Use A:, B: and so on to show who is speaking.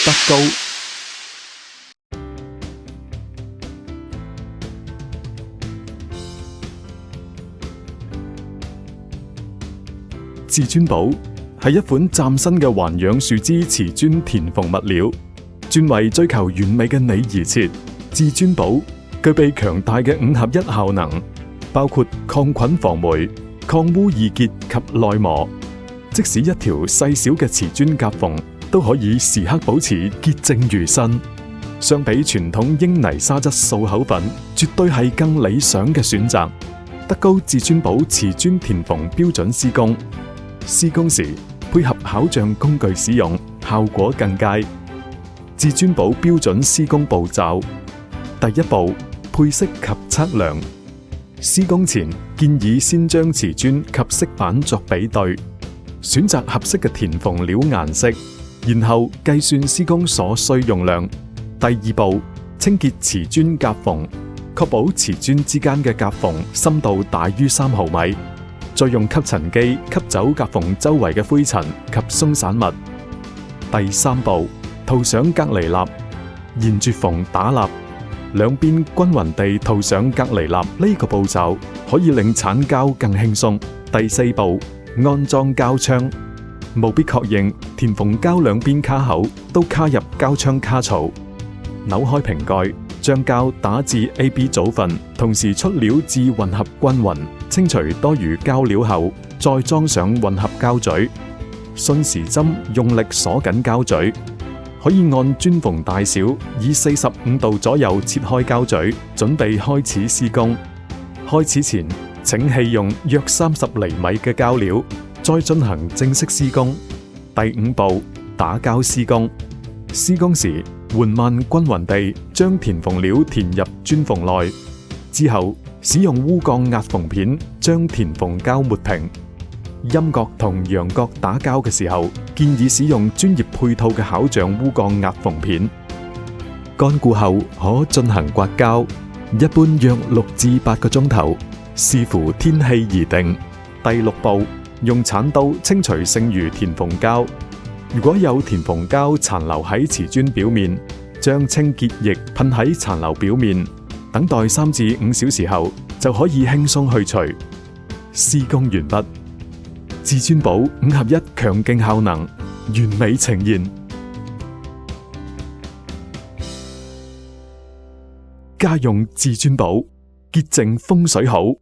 A: 德高。至尊寶係一款嶄新嘅環氧樹脂瓷磚填縫物料，專為追求完美嘅你而設。至尊寶具備強大嘅5合1效能，包括抗菌防霉、抗污易潔及耐磨。即使一條細小嘅瓷磚夾縫，都可以時刻保持潔淨如新。相比傳統英泥沙質漱口粉，絕對係更理想嘅選擇。德高至尊寶瓷磚填縫標準施工，施工時配合巧匠工具使用，效果更佳。至尊寶標準施工步驟：第一步，配色及測量。施工前建議先將瓷磚及色板作比對，選擇合適嘅填縫料顏色，然後計算施工所需用量。第二步，清潔瓷磚夾縫，確保瓷磚之間嘅夾縫深度大於3毫米。再用吸塵機吸走夾縫周圍嘅灰塵及鬆散物。第三步，塗上隔離蠟，沿住縫打蠟，兩邊均勻地塗上隔離蠟。呢個步驟可以令鏟膠更輕鬆。第四步，安裝膠槍，務必確認填縫膠兩邊卡口都卡入膠槍卡槽。扭開瓶蓋，將膠打至 AB 組分，同時出料至混合均勻，清除多餘膠料後，再裝上混合膠嘴，順時針用力鎖緊膠嘴，可以按磚縫大小以45度左右切開膠嘴，準備開始施工。開始前，請棄用約30厘米嘅膠料，再進行正式施工。第五步，打膠施工。施工時，緩慢均勻地將填縫料填入磚縫內，之後使用鎢鋼壓縫片將填縫膠抹平。陰角同陽角打膠嘅時候，建議使用專業配套嘅巧匠鎢鋼壓縫片。乾固後可進行刮膠，一般約6至8個鐘頭，視乎天氣而定。第六步，用鏟刀清除剩餘填縫膠。如果有填縫膠殘留喺瓷磚表面，將清潔液噴喺殘留表面，等待3至5小時後，就可以輕鬆去除。施工完畢，至尊寶5合1強勁效能，完美呈現。家用至尊寶，潔淨風水好。